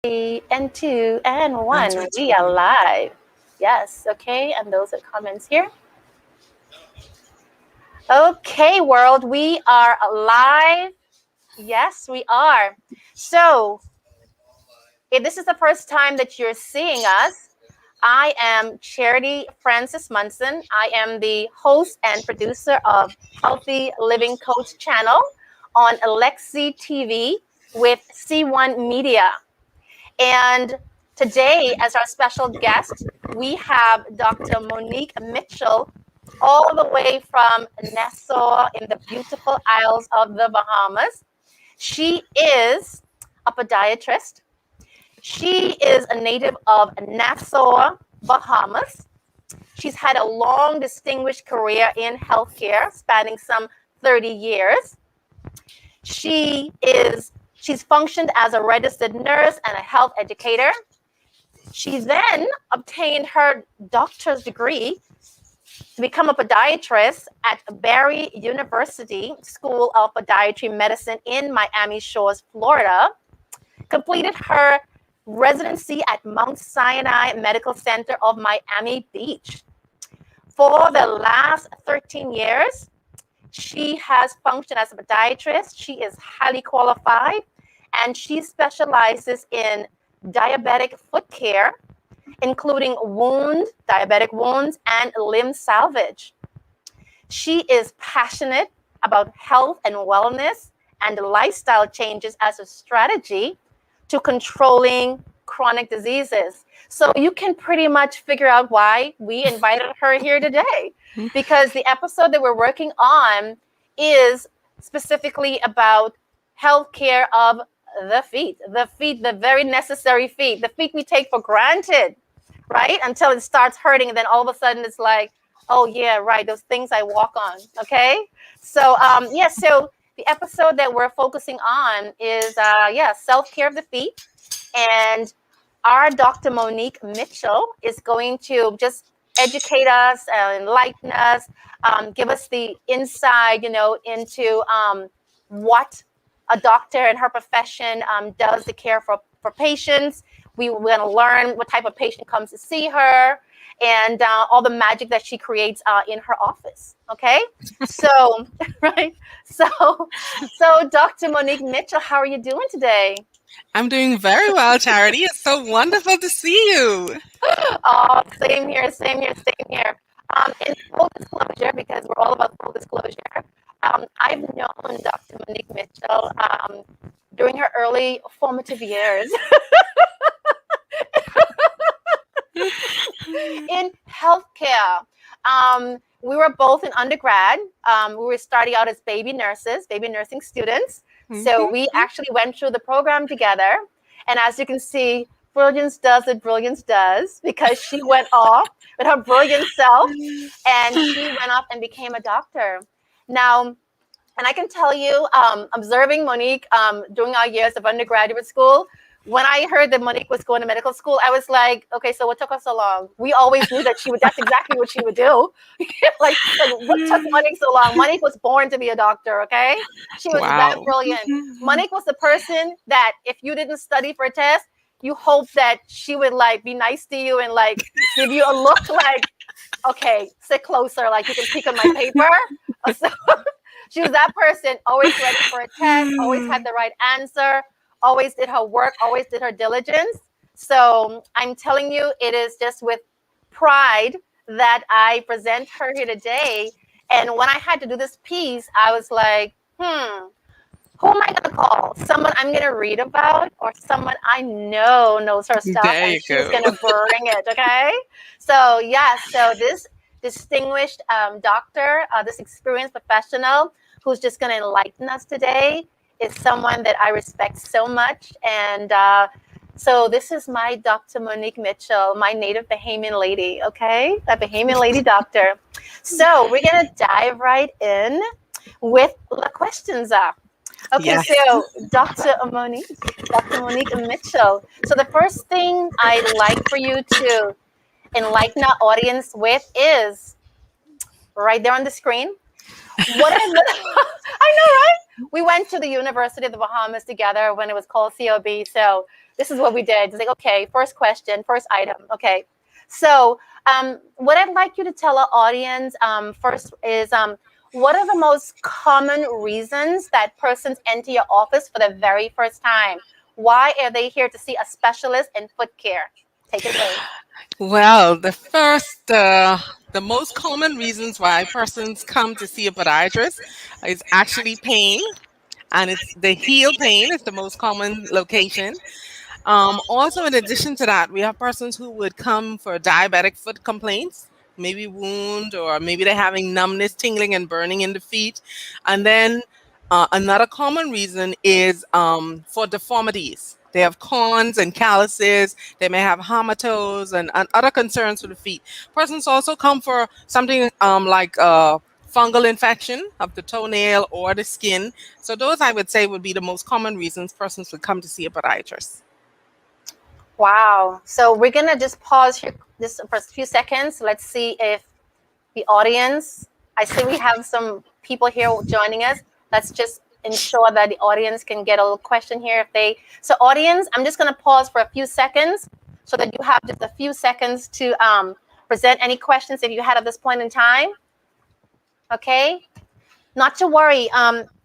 And 2 and 1. That's right. We are live. Yes, okay. And those are comments here. Okay, world, we are live. Yes, we are. So, if this is the first time that you're seeing us, I am Charity Francis Munson. I am the host and producer of Healthy Living Coach channel on LEX-Z TV with C1 Media. And today, as our special guest, we have Dr. Monique Mitchell, all the way from Nassau in the beautiful Isles of the Bahamas. She is a podiatrist. She is a native of Nassau, Bahamas. She's had a long, distinguished career in healthcare, spanning some 30 years. She's functioned as a registered nurse and a health educator. She then obtained her doctor's degree to become a podiatrist at Barry University School of Podiatry Medicine in Miami Shores, Florida. Completed her residency at Mount Sinai Medical Center of Miami Beach. For the last 13 years, she has functioned as a podiatrist. She is highly qualified, and she specializes in diabetic foot care, including diabetic wounds, and limb salvage. She is passionate about health and wellness and lifestyle changes as a strategy to controlling chronic diseases. So you can pretty much figure out why we invited her here today, because the episode that we're working on is specifically about healthcare of the feet, the very necessary feet, the feet we take for granted, right? Until it starts hurting, and then all of a sudden it's like, oh yeah, right, those things I walk on, okay? So, so the episode that we're focusing on is, self-care of the feet. And our Dr. Monique Mitchell is going to just educate us, enlighten us, give us the insight, into what a doctor and her profession does to care for patients. We're going to learn what type of patient comes to see her, and all the magic that she creates in her office. Okay, so right, so Dr. Monique Mitchell, how are you doing today? I'm doing very well, Charity. It's so wonderful to see you. Oh, same here. In full disclosure, because we're all about full disclosure, I've known Dr. Monique Mitchell during her early formative years in healthcare. We were both in undergrad. We were starting out as baby nursing students. So we actually went through the program together. And as you can see, brilliance does what brilliance does, because she went off with her brilliant self and she went off and became a doctor. Now, and I can tell you, observing Monique during our years of undergraduate school, when I heard that Monique was going to medical school, I was like, okay, so what took her so long? We always knew that that's exactly what she would do. like, what took Monique so long? Monique was born to be a doctor, okay? She was that brilliant. Monique was the person that if you didn't study for a test, you hope that she would be nice to you and give you a look like, okay, sit closer, like you can peek on my paper. So she was that person, always ready for a test, always had the right answer, always did her work, always did her diligence. So I'm telling you, it is just with pride that I present her here today. And when I had to do this piece, I was like, who am I going to call? Someone I'm going to read about, or someone I know knows her stuff and she's going to bring it, okay? So, so this distinguished doctor, this experienced professional who's just going to enlighten us today is someone that I respect so much. And so this is my Dr. Monique Mitchell, my native Bahamian lady, okay? That Bahamian lady doctor. So we're going to dive right in with the questions up. Okay, yes. So Dr. Monique Mitchell. So the first thing I'd like for you to enlighten our audience with is right there on the screen. What I know, right? We went to the University of the Bahamas together when it was called COB. So This is what we did. It's like, okay, first question, first item. Okay. So what I'd like you to tell our audience first is what are the most common reasons that persons enter your office for the very first time? Why are they here to see a specialist in foot care? Take it away. Well, the most common reasons why persons come to see a podiatrist is actually pain, and it's the heel pain is the most common location. Also, in addition to that, we have persons who would come for diabetic foot complaints, maybe wound, or maybe they're having numbness, tingling, and burning in the feet. And then another common reason is for deformities. They have corns and calluses. They may have hamartomas and other concerns for the feet. Persons also come for something like fungal infection of the toenail or the skin. So those I would say would be the most common reasons persons would come to see a podiatrist. Wow. So we're going to just pause here just for a few seconds. Let's see if the audience, I see we have some people here joining us. Let's just ensure that the audience can get a little question here. So audience, I'm just going to pause for a few seconds so that you have just a few seconds to present any questions if you had at this point in time. Okay. Not to worry.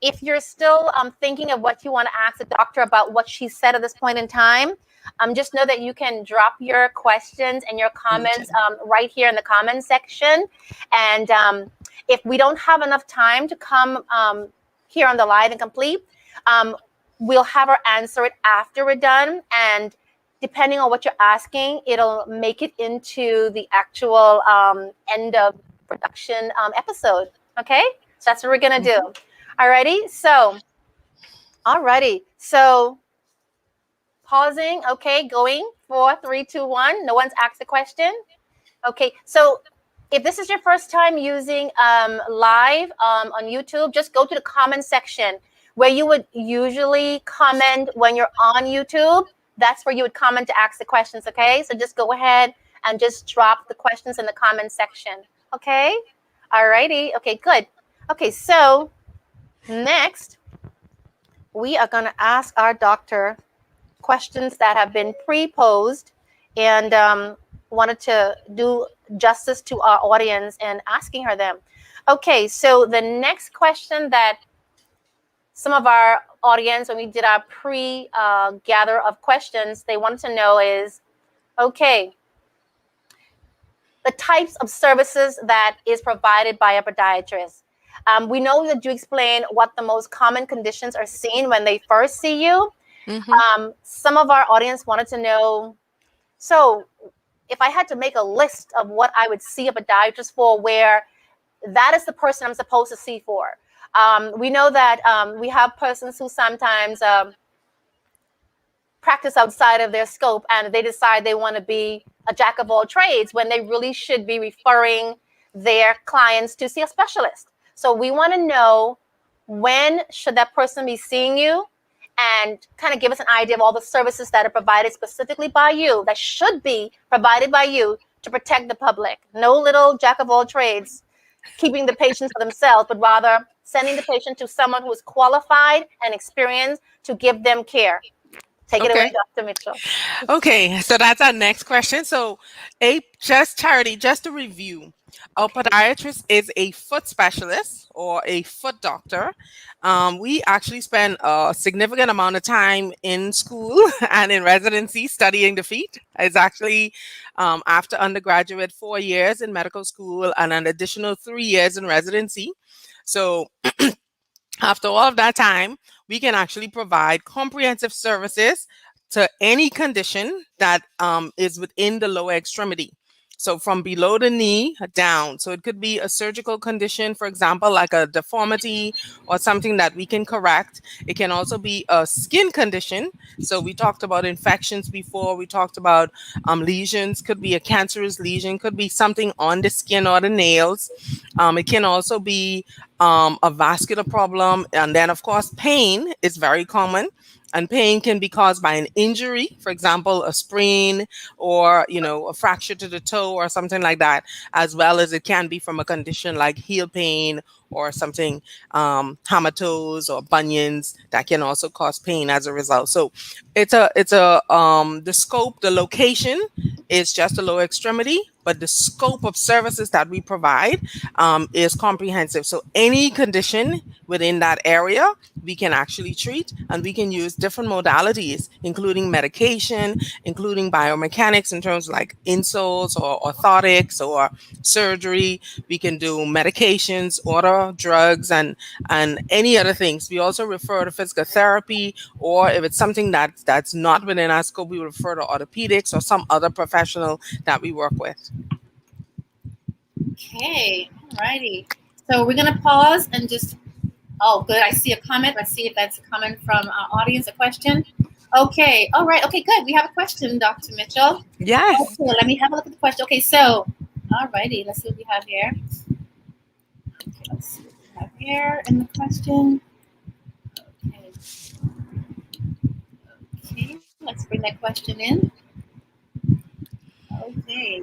If you're still thinking of what you want to ask the doctor about what she said at this point in time, just know that you can drop your questions and your comments right here in the comment section. And if we don't have enough time to come here on the live and complete, we'll have her answer it after we're done. And depending on what you're asking, it'll make it into the actual end of production episode. Okay? So that's what we're going to do. Alrighty. So pausing. Okay. Going. 4, 3, 2, 1. No one's asked a question. Okay. So if this is your first time using live on YouTube, just go to the comment section where you would usually comment when you're on YouTube. That's where you would comment to ask the questions. Okay. So just go ahead and just drop the questions in the comment section. Okay. Alrighty. Okay. Good. Okay. So next, we are going to ask our doctor questions that have been pre-posed and wanted to do justice to our audience and asking her them. Okay, so the next question that some of our audience, when we did our pre-gather of questions, they wanted to know is, okay, the types of services that is provided by a podiatrist. We know that you explain what the most common conditions are seen when they first see you. Some of our audience wanted to know, so if I had to make a list of what I would see a podiatrist for, where that is the person I'm supposed to see for. We know that we have persons who sometimes practice outside of their scope and they decide they want to be a jack of all trades when they really should be referring their clients to see a specialist. So we want to know, when should that person be seeing you, and kind of give us an idea of all the services that are provided specifically by you, that should be provided by you to protect the public. No little jack of all trades keeping the patients for themselves, but rather sending the patient to someone who is qualified and experienced to give them care. Take it away, Dr. Mitchell. Okay, so that's our next question. So, Charity, just to review, a podiatrist is a foot specialist or a foot doctor. We actually spend a significant amount of time in school and in residency studying the feet. It's actually after undergraduate 4 years in medical school and an additional 3 years in residency. So after all of that time, we can actually provide comprehensive services to any condition that is within the lower extremity. So from below the knee down. So it could be a surgical condition, for example, like a deformity or something that we can correct. It can also be a skin condition. So we talked about infections before. We talked about lesions. Could be a cancerous lesion. Could be something on the skin or the nails. It can also be a vascular problem. And then, of course, pain is very common. And pain can be caused by an injury, for example, a sprain or, a fracture to the toe or something like that, as well as it can be from a condition like heel pain or something, hamatose or bunions that can also cause pain as a result. So the scope, the location is just the lower extremity, but the scope of services that we provide is comprehensive. So any condition within that area, we can actually treat, and we can use different modalities, including medication, including biomechanics in terms of like insoles or orthotics or surgery. We can do medications, order drugs, and any other things. We also refer to physical therapy, or if it's something that's not within our scope, we refer to orthopedics or some other professional that we work with. Okay, alrighty. So we're gonna pause and just. Oh, good. I see a comment. Let's see if that's a comment from our audience. A question. Okay. All right. Okay. Good. We have a question, Dr. Mitchell. Yes. Okay. Let me have a look at the question. Okay. So, alrighty. Let's see what we have here. Okay. Let's see what we have here in the question. Okay. Okay. Let's bring that question in. Okay.